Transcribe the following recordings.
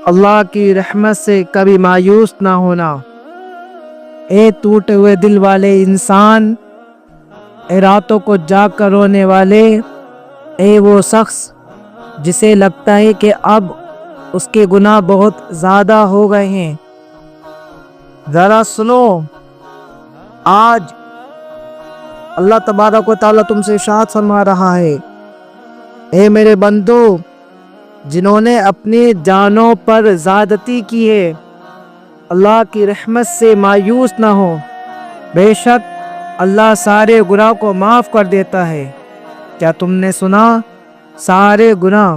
اللہ کی رحمت سے کبھی مایوس نہ ہونا۔ اے ٹوٹے ہوئے دل والے انسان، اے راتوں کو جاگ کر رونے والے، اے وہ شخص جسے لگتا ہے کہ اب اس کے گناہ بہت زیادہ ہو گئے ہیں، ذرا سنو۔ آج اللہ تبارک و تعالیٰ تم سے ارشاد فرما رہا ہے، اے میرے بندو جنہوں نے اپنی جانوں پر زیادتی کی ہے، اللہ کی رحمت سے مایوس نہ ہو، بے شک اللہ سارے گناہ کو معاف کر دیتا ہے۔ کیا تم نے سنا؟ سارے گناہ،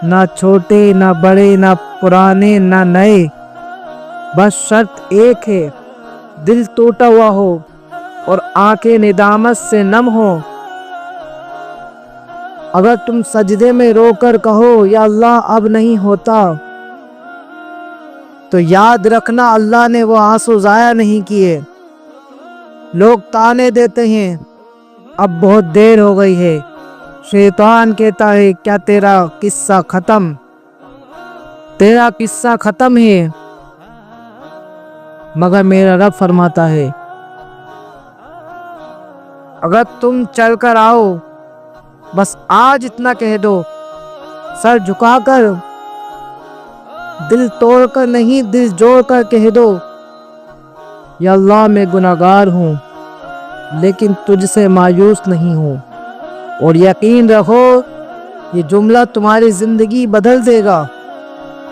نہ چھوٹے نہ بڑے نہ پرانے نہ نئے، بس شرط ایک ہے، دل ٹوٹا ہوا ہو اور آنکھیں ندامت سے نم ہو۔ اگر تم سجدے میں رو کر کہو یا اللہ اب نہیں ہوتا، تو یاد رکھنا اللہ نے وہ آنسو ضائع نہیں کیے۔ لوگ تانے دیتے ہیں اب بہت دیر ہو گئی ہے، شیطان کہتا ہے کیا تیرا قصہ ختم؟ تیرا قصہ ختم ہے، مگر میرا رب فرماتا ہے اگر تم چل کر آؤ، بس آج اتنا کہہ دو، سر جھکا کر، دل توڑ کر نہیں دل جوڑ کر کہہ دو، یا اللہ میں گناہگار ہوں لیکن تجھ سے مایوس نہیں ہوں، اور یقین رکھو یہ جملہ تمہاری زندگی بدل دے گا۔